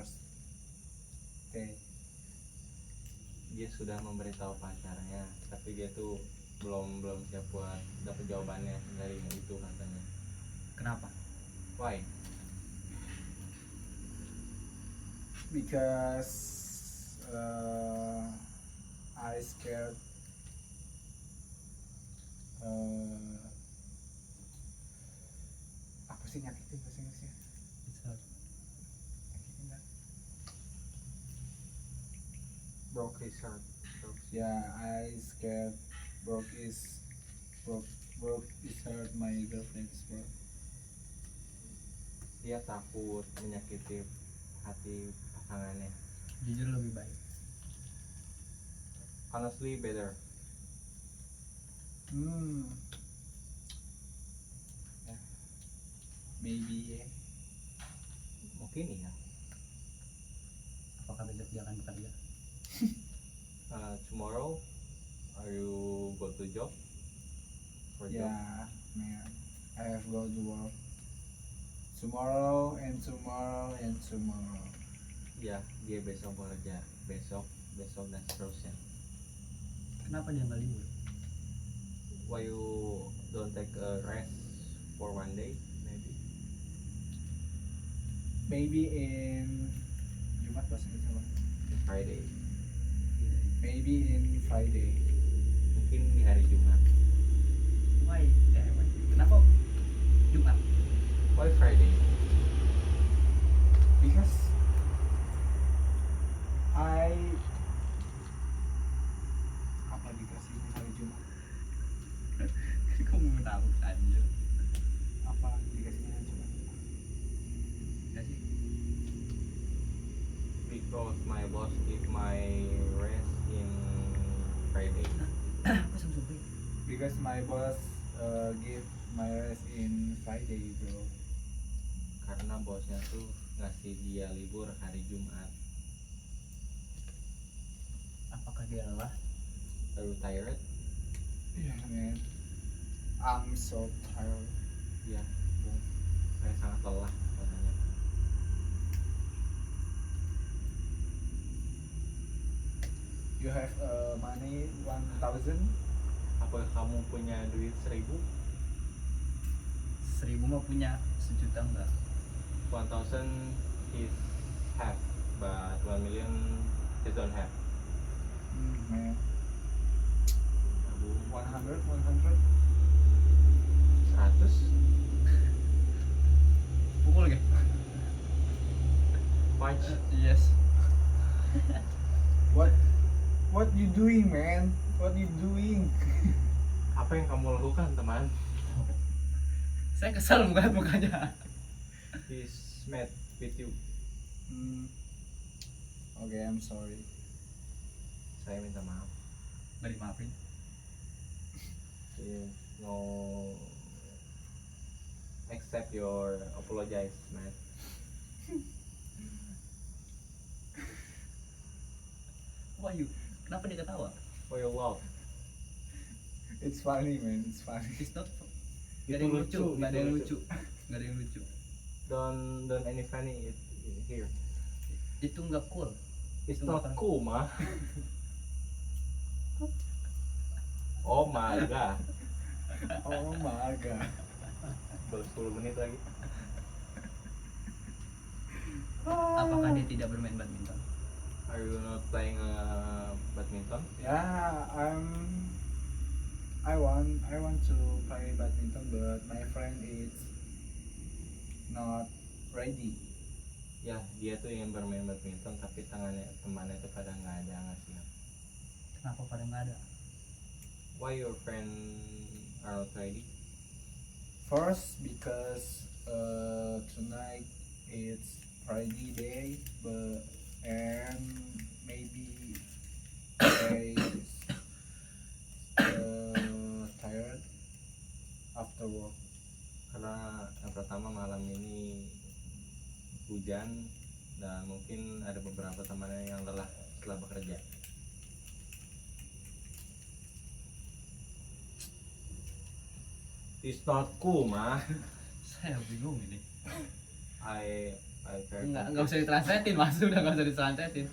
Dia sudah memberitahu pacarnya, tapi dia tuh belum siap buat dapat jawabannya dari yang itu katanya. Kenapa? Why? Because I scared apa sih nyakitin bahasa Inggrisnya? It's hard. Nyakitin nggak? Broke his heart. Yeah, I scared broke is hurt my girlfriend's bro. Dia takut menyakiti hati pasangannya. Jujur lebih baik. Honestly better. Yeah. Maybe yeah. Mungkin iya. Apakah besok dia akan bekerja? Tomorrow are you go to job? For job? Yeah, man. I have go to work tomorrow and tomorrow and tomorrow. Ya, dia besok bekerja. Besok dan seterusnya. Kenapa dia nggak libur? Why you don't take a rest for one day maybe? Maybe in Jumat bahasa Inggrisnya apa? Friday. Maybe in Friday. Mungkin di hari Jumat. Why? Kenapa Jumat? Why Friday? Because I apa dikasihnya hari Jumat? Kok mau tahu anjir? Apa dikasihnya hari Jumat? Enggak sih. Because my boss give my rest in Friday. Apa sampai? Because my boss give my rest in Friday, bro. Karena bosnya tuh ngasih dia libur hari Jumat. Apakah dia lelah? Are you tired? Yeah, man. I'm so tired. Ya, Bung. Saya sangat lelah katanya. You have money 1,000? Apa kamu punya duit 1.000? 1.000 mah punya, 1.000.000 enggak. 1,000 is have, but 1 million he don't have. Man. Abu 100? 100? Pukul gak? Punch. Yes. What you doing, man? What you doing? Apa yang kamu lakukan, teman? Saya kesal melihat mukanya. He's mad with you. Okay, I'm sorry. Saya minta maaf. Nggak dimaafin. No accept your apologize, man. Wah, kenapa dia ketawa? For your love. It's funny, man. It's funny. It's not. Itu Gak ada yang lucu, lucu. Gak ada itu yang lucu. lucu. Gak ada yang lucu. Don't any funny. here. Itu nggak cool. It's Itu not nggak cool, ma. Oh my god. Oh my god. Baru 10 menit lagi. Apakah dia tidak bermain badminton? Are you not playing badminton? Yeah, I want to play badminton, but my friend is not ready. Ya, dia tuh yang bermain badminton tapi temannya tuh pada nggak ada ngasih. Kenapa pada nggak ada? Why your friend are not ready? First, because tonight it's Friday day, and maybe they tired after work. Karena yang pertama malam ini hujan dan mungkin ada beberapa temannya yang lelah setelah bekerja. It's not cool, ma. Saya bingung ini. I very Nggak usah ditranslatein, mas. Udah nggak usah ditranslatein.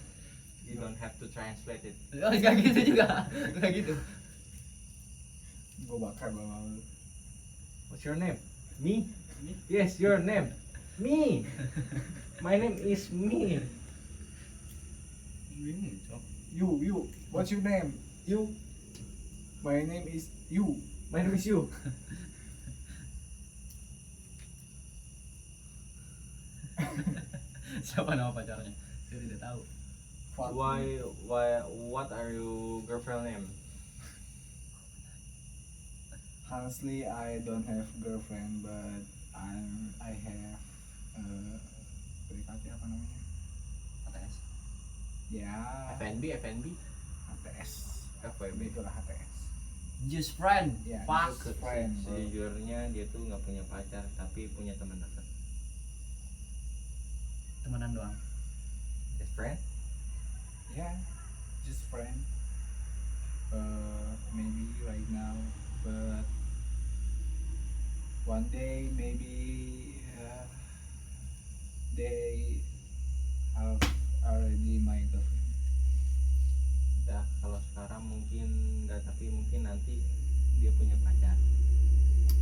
You don't have to translate it. Oh, nggak gitu juga. Nggak gitu. Gue bakar bang. What's your name? Me? Yes, your name. Me. My name is me. Bingung, Cok. You. What's your name? You. My name is you. My name is you. Siapa nama pacarnya? Saya tidak tahu. Fuck Why? you. What are your girlfriend name? Honestly, I don't have girlfriend, but I have PDKT apa namanya? ATS. Ya, FNB. HTS. FWB. Itulah HTS. Just friend. Ya, Fuck. just friend, bro. Sejujurnya dia tuh nggak punya pacar tapi punya teman dekat. Temenan doang. Best friend? Yeah, just friend. Maybe right now, but one day maybe they have already my girlfriend. Udah, kalau sekarang mungkin nggak, tapi mungkin nanti dia punya pacar.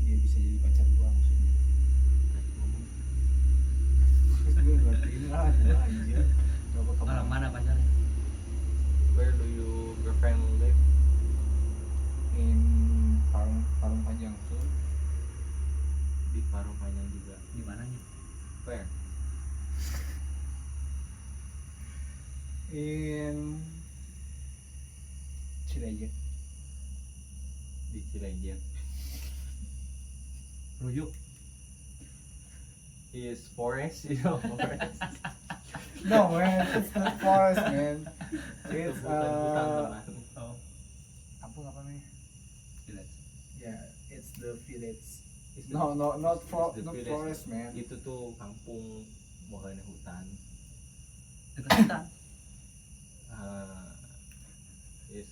Dia bisa jadi pacar gua maksudnya. Nanti ngomong, Terus gue ngertiin lah, gua anjir. Gak bakal Orang mana pacarnya? where do you girlfriend live? in Parung Panjang tuh. Di Parung Panjang juga. Di mananya? Where? In Cileje. Di Cileunjak. Ruyuk. Is forest, you know, forest. No man, it's not forest man. It's Hutan, teman. Oh, kampung apa namanya? village. Yeah, it's the village. It's the- No, not it's for the not village. forest man. Itu tuh kampung bukan hutan. Dekat hutan. Is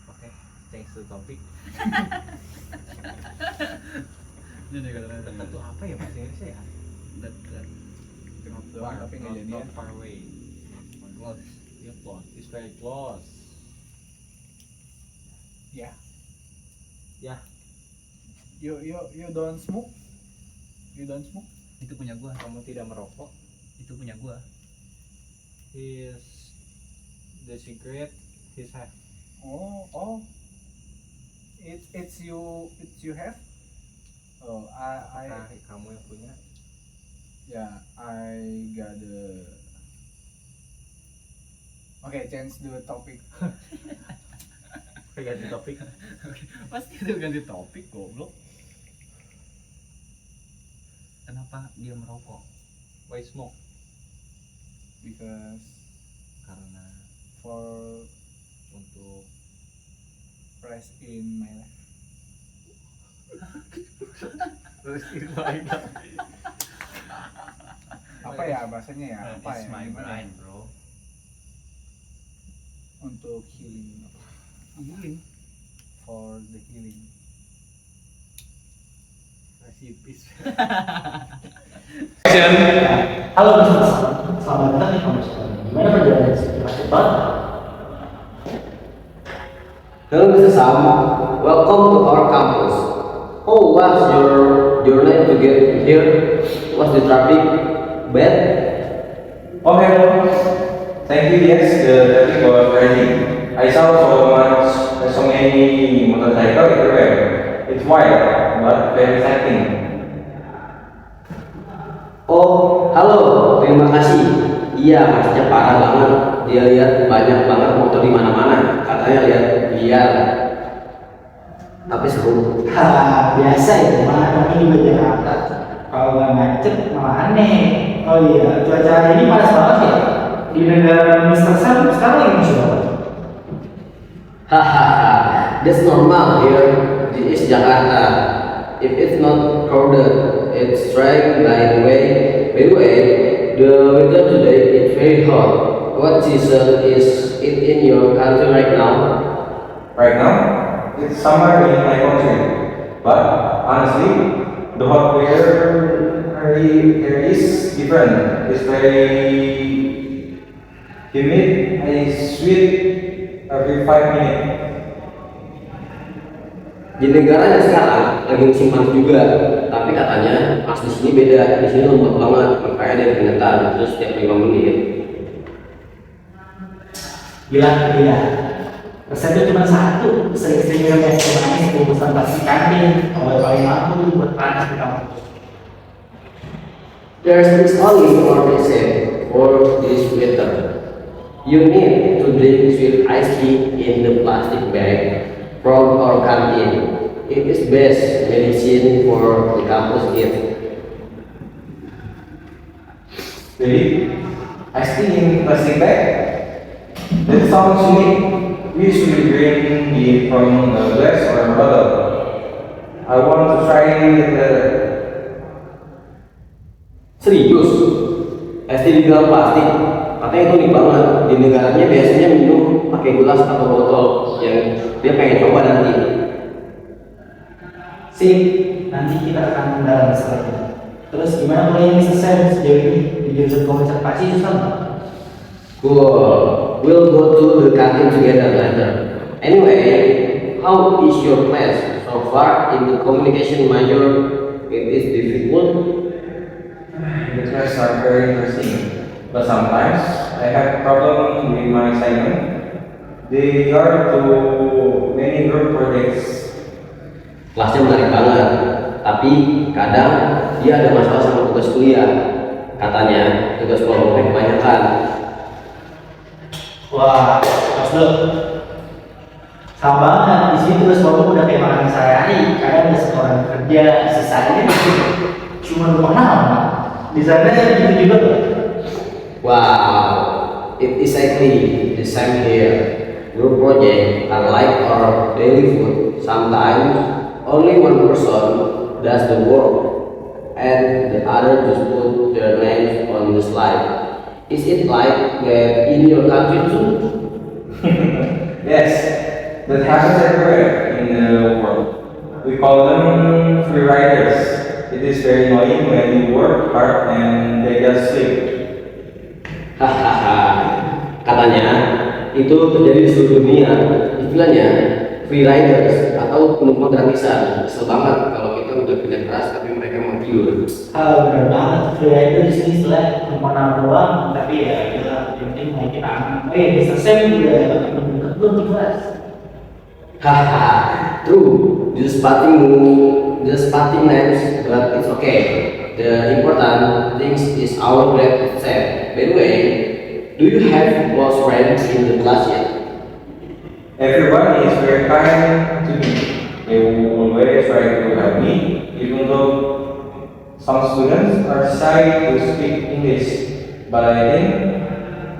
Oke, thanks to topik. Ini kata Dekat tuh apa ya bahasa Inggrisnya ya? dekat. Dekat doang tapi nggak jadi ya. Not far away. Close. Yeah, close. It's very close. Yeah. Yeah. You don't smoke? You don't smoke? Itu punya gua. Kamu tidak merokok. Itu punya gua. Is the cigarette his have? Oh. It's you have? Oh, I Apakah kamu yang punya? yeah, I got the. Okay, change the topic. Ganti topik. Pasti itu ganti topik, goblok. Kenapa dia merokok? Why smoke? Because Karena for untuk rest in my life. terus itu aja. apa ya bahasanya ya? Apa It's ya? my Gimana? brain, bro. Untuk healing apa? Healing for the healing. Kasih peace. Halo Mas, selamat datang di kampus kami. Gimana perjalanan cepat cepat? Hello Mr. Sam, welcome to our campus. Oh, what's your journey to get here? Was the traffic bad? Oh, hello. Thank you. Yes, the traffic was crazy. I saw so many motorcycles everywhere. It's wild, but very exciting. Oh, halo, terima kasih. Iya, macetnya parah banget. Dia lihat banyak banget motor di mana-mana. Katanya lihat, tapi seru. Biasa itu, mana kami di Jakarta. Kalau nggak macet malah aneh. Oh iya, cuaca hari ini panas banget ya. Di negara Mister Sam sekarang lagi musim apa? Hahaha, that's normal here. This is Jakarta. If it's not crowded, it's dry by the way. By the way, the weather today is very hot. What season is it in your country right now? Right now, it's summer in my country, but honestly, the hot weather here is different. It's very humid. I sweat every 5 minutes. Di negara yang sekarang lagi musim panas juga, tapi katanya pas di sini beda. Di sini lembab banget, makanya dia keringetan terus setiap 5 menit. Gila. Resepnya cuma satu, sering-sering yang manis bungkusan nasi kambing. Kalau paling mampu buat panas di kampus. There's only one reason for this weather. You need to drink sweet iced tea in the plastic bag from our canteen. It is best medicine for the campus heat. Really? I still in plastic bag? That sounds unique. We usually drink it from a glass or a bottle. I want to try it later. Serius? Es teh di dalam plastik? Katanya itu unik banget. Di negaranya biasanya minum pakai gelas atau botol yang dia pengen coba nanti. Sip, nanti kita akan mendalam masalah ini. Terus gimana mulai Mr. Sam sejauh ini di jurusan konservasi susah nggak? Cool. We'll go to the canteen together later. Anyway, how is your class so far in the communication major? It is difficult. The classes are very interesting, but sometimes I have problem with my assignment. They are too many group projects. Kelasnya menarik banget, tapi kadang dia ada masalah sama tugas kuliah. Katanya tugas kelompoknya kebanyakan. Wah, Mas Lo, sama banget. Di sini tugas kelompok udah kayak makan sehari-hari. Kadang ada satu orang kerja, sisanya cuma rumah nama. Di sana gitu juga nggak? Wow, it is exactly the same here. Group project are like our daily food. Sometimes only one person does the work, and the other just put their names on the slide. Is it like that in your country too? Yes, that happens everywhere in the world. We call them free riders. It is very annoying when you work hard and they just sleep. Hahaha, katanya itu terjadi di seluruh dunia. Istilahnya free riders atau penumpang gratisan. Kesel banget kalau kita udah kerja keras tapi mereka mau tidur. Benar banget. Free itu di sini istilah cuma nama doang, tapi ya kita yang penting mau kita aman. Oh iya, Mr. Sam juga belum di kelas. Haha, true. Just spotting names, but it's okay. The important thing is our grade set. By the way, do you have close friends in the class yet? Everyone is very kind to me. They always try to help me, even though some students are shy to speak English. But I think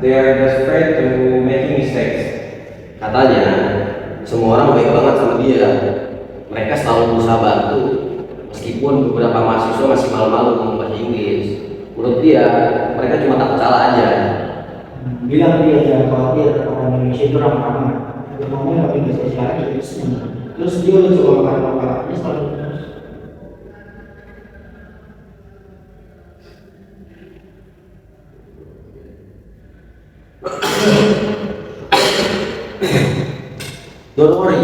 they are just afraid to making mistakes. Katanya, semua orang baik banget sama dia. Mereka selalu berusaha bantu, meskipun beberapa mahasiswa masih malu-malu ngomong bahasa Inggris. Menurut dia, mereka cuma takut salah aja. Bilang dia jangan khawatir, orang Indonesia itu ramah-ramah. Ngomongnya pakai bahasa isyarat gitu sih. Terus dia udah coba makan lokalnya selalu terus. Don't worry,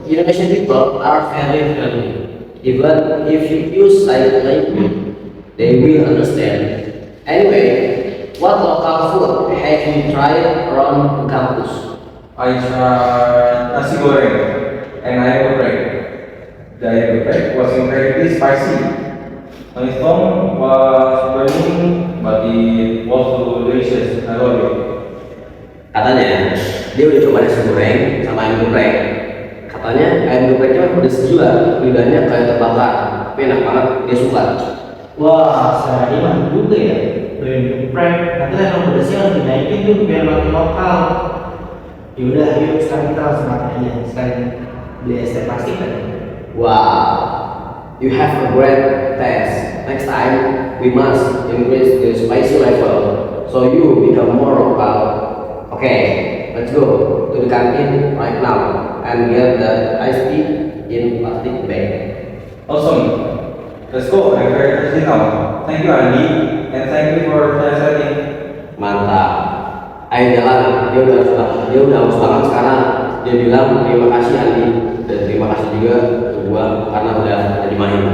Indonesian people are very friendly. Even if you use silent language, they will understand. Anyway, what local food have you tried around the campus? I tried nasi goreng and ayam geprek. The ayam geprek was incredibly spicy. My stomach was burning, but it was so delicious. I love it. Katanya, dia udah coba nasi goreng sama ayam geprek. Katanya ayam gepreknya pedas gila, lidahnya kayak terbakar. Tapi enak banget, dia suka. Wah, saya ini mantap juga ya. Doyan geprek, nanti level pedasnya harus dinaikin tuh biar makin lokal. Yaudah, yuk sekarang kita langsung makan aja. Sekalian beli es teh plastik kan. Wow, you have a great taste. Next time, we must increase the spicy level so you become more local. Okay, let's go to the canteen right now and get the iced tea in plastic bag. Awesome. Let's go. I'm very thirsty now. Thank you, Andy, and thank you for translating. Mantap. Ayo jalan, dia udah haus banget sekarang. Dia bilang terima kasih Andi dan terima kasih juga ke gua karena udah jadi main.